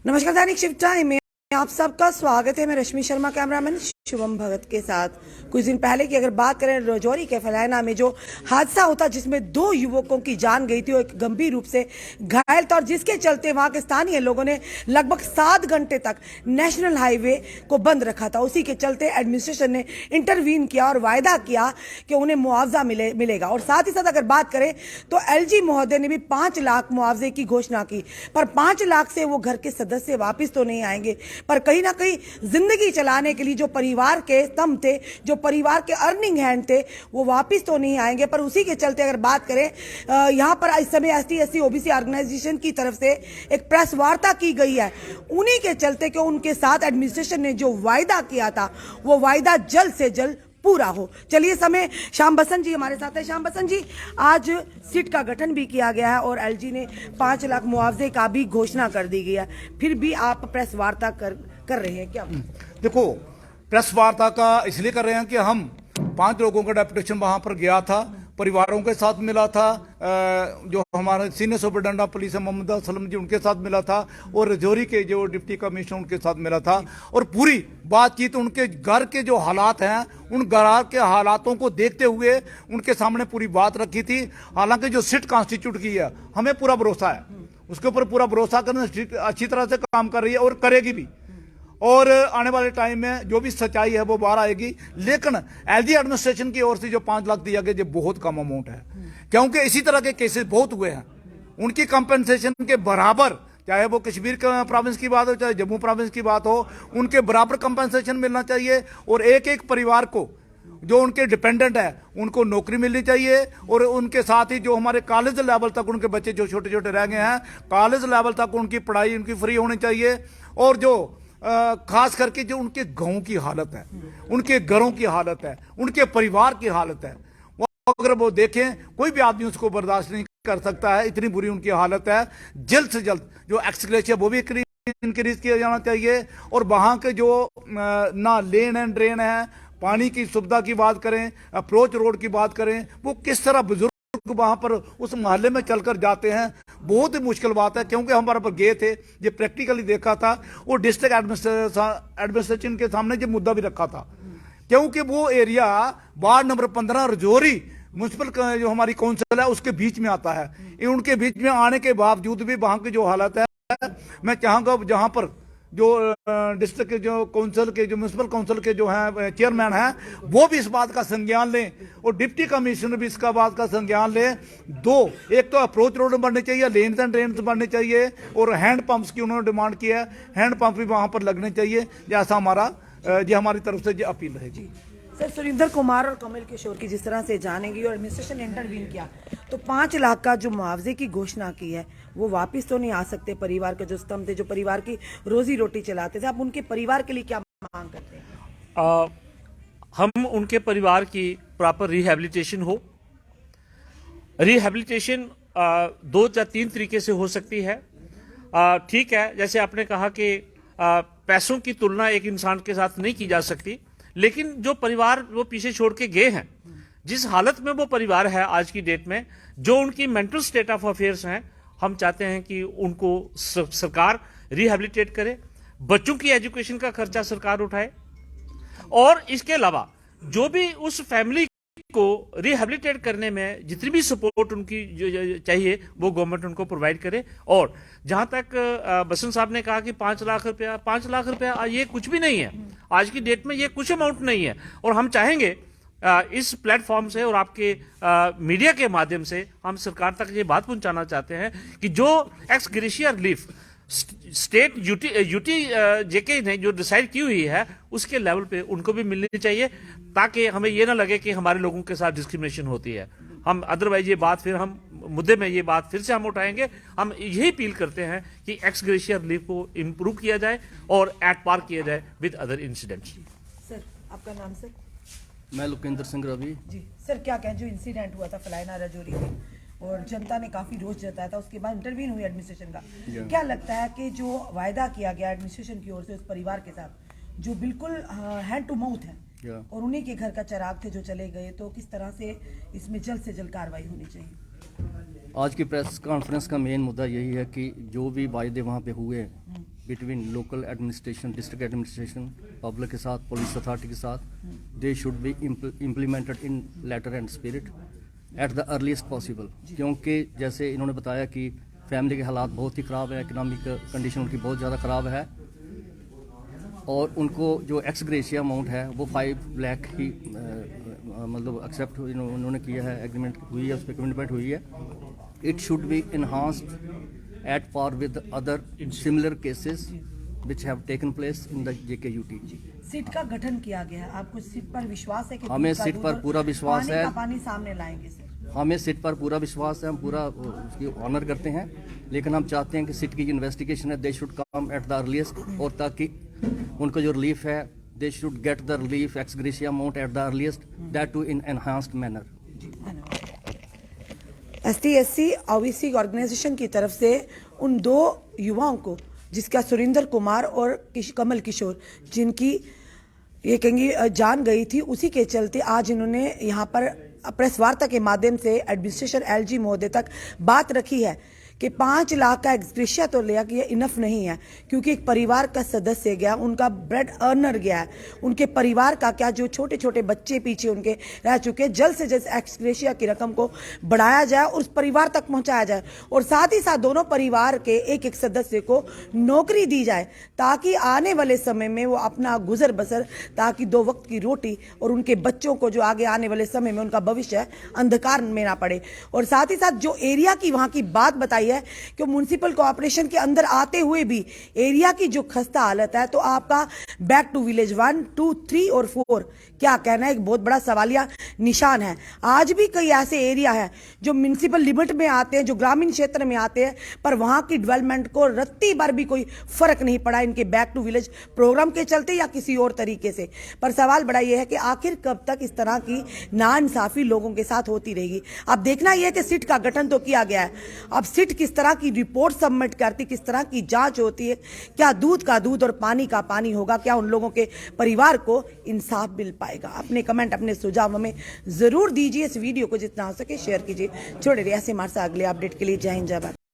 नमस्कार, दैनिक shift time में आप सबका स्वागत है। मैं रश्मि शर्मा, कैमरामैन शुभम भगत के साथ। कुछ दिन पहले की अगर बात करें, राजौरी के फलाना में जो हादसा होता जिसमें 2 युवकों की जान गई थी और एक गंभीर रूप से घायल था, और जिसके चलते वहां के स्थानीय लोगों ने लगभग 7 घंटे तक नेशनल हाईवे को बंद रखा था। उसी के चलते एडमिनिस्ट्रेशन ने इंटरवीन किया और वायदा किया कि उन्हें मुआवजा मिलेगा। और साथ ही साथ अगर बात करें तो एलजी महोदय ने भी 5 लाख मुआवजे की घोषणा की, पर 5 लाख से वो घर के सदस्य वापिस तो नहीं आएंगे, पर कहीं ना कहीं जिंदगी चलाने के लिए जो परिवार के स्तंभ थे, जो परिवार के अर्निंग हैंड थे, वो वापस तो नहीं आएंगे। पर उसी के चलते अगर बात करें, यहाँ पर इस समय ST/SC OBC ऑर्गेनाइजेशन की तरफ से एक प्रेस वार्ता की गई है। उन्हीं के चलते कि उनके साथ एडमिनिस्ट्रेशन ने जो वायदा किया था वो वायदा जल्द से जल्द पूरा हो। चलिए, समय श्याम बसंत जी हमारे साथ है। श्याम बसंत जी, आज सिट का गठन भी किया गया है और एलजी ने 5 लाख मुआवजे का भी घोषणा कर दी गई है, फिर भी आप प्रेस वार्ता कर रहे हैं क्या? देखो, प्रेस वार्ता का इसलिए कर रहे हैं कि हम 5 लोगों का डेपुटेशन वहां पर गया था, परिवारों के साथ मिला था, जो हमारे senior superintendent of police Mohammad Aslam ji उनके साथ मिला था, और राजौरी के जो डिप्टी कमिश्नर उनके साथ मिला था, और पूरी बातचीत उनके घर के जो हालात हैं उन घर के हालातों को देखते हुए उनके सामने पूरी बात रखी थी। हालांकि जो सिट कॉन्स्टिट्यूट की है, हमें पूरा भरोसा है, उसके ऊपर पूरा भरोसा करने अच्छी तरह से काम कर रही है और करेगी भी, और आने वाले टाइम में जो भी सच्चाई है वो बाहर आएगी। लेकिन एलजी एडमिनिस्ट्रेशन की ओर से जो 5 लाख दिया गया, जो बहुत कम अमाउंट है, क्योंकि इसी तरह के केसेस बहुत हुए हैं। उनकी कंपनसेशन के बराबर, चाहे वो कश्मीर प्रोविंस की बात हो चाहे जम्मू प्रोविंस की बात हो, उनके बराबर कंपनसेशन मिलना चाहिए। और एक एक परिवार को जो उनके डिपेंडेंट है उनको नौकरी मिलनी चाहिए, और उनके साथ ही जो हमारे कॉलेज लेवल तक उनके बच्चे जो छोटे छोटे रह गए हैं, कॉलेज लेवल तक उनकी पढ़ाई उनकी फ्री होनी चाहिए। और जो खास करके जो उनके गांव की हालत है, उनके घरों की हालत है, उनके परिवार की हालत है, वो अगर वो देखें, कोई भी आदमी उसको बर्दाश्त नहीं कर सकता है, इतनी बुरी उनकी हालत है। जल्द से जल्द जो एक्सग्रेशिया वो भी इंक्रीज किया जाना चाहिए। और वहां के जो ना लेन एंड ड्रेन है, पानी की सुविधा की बात करें, अप्रोच रोड की बात करें, वो किस तरह बुजुर्ग वहां पर उस मोहल्ले में चलकर जाते हैं, बहुत ही मुश्किल बात है। क्योंकि हम वहां पर गए थे, ये प्रैक्टिकली देखा था, और डिस्ट्रिक्ट एडमिनिस्ट्रेशन के सामने ये मुद्दा भी रखा था, क्योंकि वो area ward number 15 Rajouri municipal जो हमारी काउंसिल है उसके बीच में आता है। उनके बीच में आने के बावजूद भी वहां की जो हालत है, मैं चाहूंगा जहां पर जो डिस्ट्रिक्ट के जो काउंसिल के जो म्युनिसिपल काउंसिल के जो हैं चेयरमैन हैं, वो भी इस बात का संज्ञान लें, और डिप्टी कमिश्नर भी इसका बात का संज्ञान लें। एक तो अप्रोच रोड बनने चाहिए, लेन्स एंड ड्रेन्स बनने चाहिए, और हैंड पंप्स की उन्होंने डिमांड की है, हैंड पंप भी वहां पर लगने चाहिए, जैसा हमारी तरफ से अपील रहेगी। सर, सुरेंद्र कुमार और कमल किशोर की जिस तरह से जानेगी और एडमिनिस्ट्रेशन ने इंटरवीन किया, तो 5 लाख का जो मुआवजे की घोषणा की है वो वापस तो नहीं आ सकते। परिवार के जो स्तंभ थे, जो परिवार की रोजी रोटी चलाते थे, आप उनके परिवार के लिए क्या मांग करते हैं? हम उनके परिवार की प्रॉपर रिहेबिलिटेशन हो। रिहेबिलिटेशन 2 या 3 तरीके से हो सकती है। ठीक है, जैसे आपने कहा कि पैसों की तुलना एक इंसान के साथ नहीं की जा सकती, लेकिन जो परिवार वो पीछे छोड़ के गए हैं, जिस हालत में वो परिवार है आज की डेट में, जो उनकी मेंटल स्टेट ऑफ अफेयर्स हैं, हम चाहते हैं कि उनको सरकार रिहेबिलिटेट करे, बच्चों की एजुकेशन का खर्चा सरकार उठाए, और इसके अलावा जो भी उस फैमिली को रिहेबिलिटेट करने में जितनी भी सपोर्ट उनकी जो चाहिए वो गवर्नमेंट उनको प्रोवाइड करे। और जहां तक बसंत साहब ने कहा कि 5 लाख रुपया ये कुछ भी नहीं है आज की डेट में, ये कुछ अमाउंट नहीं है। और हम चाहेंगे इस प्लेटफॉर्म से और आपके मीडिया के माध्यम से हम सरकार तक ये बात पहुंचाना चाहते हैं कि जो ex gratia relief state UT JK ने जो डिसाइड की हुई है उसके लेवल पे उनको भी मिलनी चाहिए, ताकि हमें ये ना लगे कि हमारे लोगों के साथ डिस्क्रिमिनेशन होती है। हम अदरवाइज ये बात फिर हम मुद्दे में ये बात फिर से हम उठाएंगे। हम यही अपील करते हैं कि एक्स ग्रेशिया रिलीफ को इम्प्रूव किया जाए और एट पार किया जाए विद अदर इंसिडेंट्स। सर, आपका नाम? सर, मैं लोकेंद्र सिंह रवि जी। सर, क्या कहें, जो इंसिडेंट हुआ था फलाना राजौरी में और जनता ने काफी रोष जताया था, उसके बाद इंटरवीन हुई एडमिनिस्ट्रेशन का, क्या लगता है कि जो वायदा किया गया एडमिनिस्ट्रेशन की ओर से उस परिवार के साथ, जो बिल्कुल हैंड टू माउथ है और उन्हीं के घर का चिराग थे जो चले गए, तो किस तरह से इसमें जल्द से जल्द कार्रवाई होनी चाहिए? आज की प्रेस कॉन्फ्रेंस का मेन मुद्दा यही है कि जो भी वायदे वहाँ पे हुए between local administration, district administration, public के साथ, पुलिस अथॉरिटी के साथ, they should be implemented in letter and spirit at the earliest possible. क्योंकि जैसे इन्होंने बताया कि फैमिली के हालात बहुत ही ख़राब है, इकनॉमिक कंडीशन उनकी बहुत ज़्यादा ख़राब है, और उनको जो एक्स ग्रेशिया अमाउंट है वो 5 लाख ही मतलब एक्सेप्ट उन्होंने किया है, एग्रीमेंट हुई है, उस पर कमिटमेंट हुई है। It should be enhanced at par with other similar cases which have taken place in the JKUT। SIT का गठन किया गया है, आपको सीट पर विश्वास है कि हमें दूध का सीट दूध पर और पूरा विश्वास है। पानी सामने लाएंगे सर। हमें सिट पर पूरा विश्वास है, हम पूरा उसकी ऑनर करते हैं, लेकिन हम चाहते हैं कि सिट की जो इन्वेस्टिगेशन है they should come at the earliest, और ताकि उनको जो रिलीफ है they should get the relief ex gratia amount at the earliest, that too in enhanced manner. ST/SC OBC organisation की तरफ से उन 2 युवाओं को, जिसका सुरेंद्र कुमार और कमल किशोर, जिनकी ये कहेंगे जान गई थी, उसी के चलते आज इन्होंने यहाँ पर प्रेस वार्ता के माध्यम से एडमिनिस्ट्रेशन LG महोदय तक बात रखी है कि 5 लाख का एक्सग्रेशिया तो लिया कि ये इनफ नहीं है, क्योंकि एक परिवार का सदस्य गया, उनका ब्रेड अर्नर गया है, उनके परिवार का क्या, जो छोटे छोटे बच्चे पीछे उनके रह चुके हैं, जल्द से जल्द एक्सग्रेशिया की रकम को बढ़ाया जाए और उस परिवार तक पहुंचाया जाए, और साथ ही साथ दोनों परिवार के एक एक सदस्य को नौकरी दी जाए, ताकि आने वाले समय में वो अपना गुजर बसर, ताकि 2 वक्त की रोटी और उनके बच्चों को जो आगे आने वाले समय में उनका भविष्य अंधकार में ना पड़े। और साथ ही साथ जो एरिया की वहां की बात बताई है कि म्युनिसिपल कॉर्पोरेशन के अंदर आते हुए भी एरिया की जो खस्ता हालत है, तो आपका बैक टू विलेज 1, 2, 3 और 4 क्या कहना है, एक बहुत बड़ा सवालिया निशान है। आज भी कई ऐसे एरिया है जो म्युनिसिपल लिमिट में आते हैं, जो ग्रामीण क्षेत्र में आते हैं, पर वहां की डेवलपमेंट को रत्ती भर भी कोई फर्क नहीं पड़ा इनके बैक टू विलेज प्रोग्राम के चलते या किसी और तरीके से। पर सवाल बड़ा यह है कि आखिर कब तक इस तरह की नाइंसाफी लोगों के साथ होती रहेगी। अब देखना यह है कि सिट का गठन तो किया गया है, अब सिट किस तरह की रिपोर्ट सबमिट करती, किस तरह की जांच होती है, क्या दूध का दूध और पानी का पानी होगा, क्या उन लोगों के परिवार को इंसाफ मिल पाएगा। अपने कमेंट, अपने सुझाव हमें जरूर दीजिए। इस वीडियो को जितना हो सके शेयर कीजिए। छोड़े रहिए ऐसे हमारे साथ अगले अपडेट के लिए। जय हिंद, जय भारत।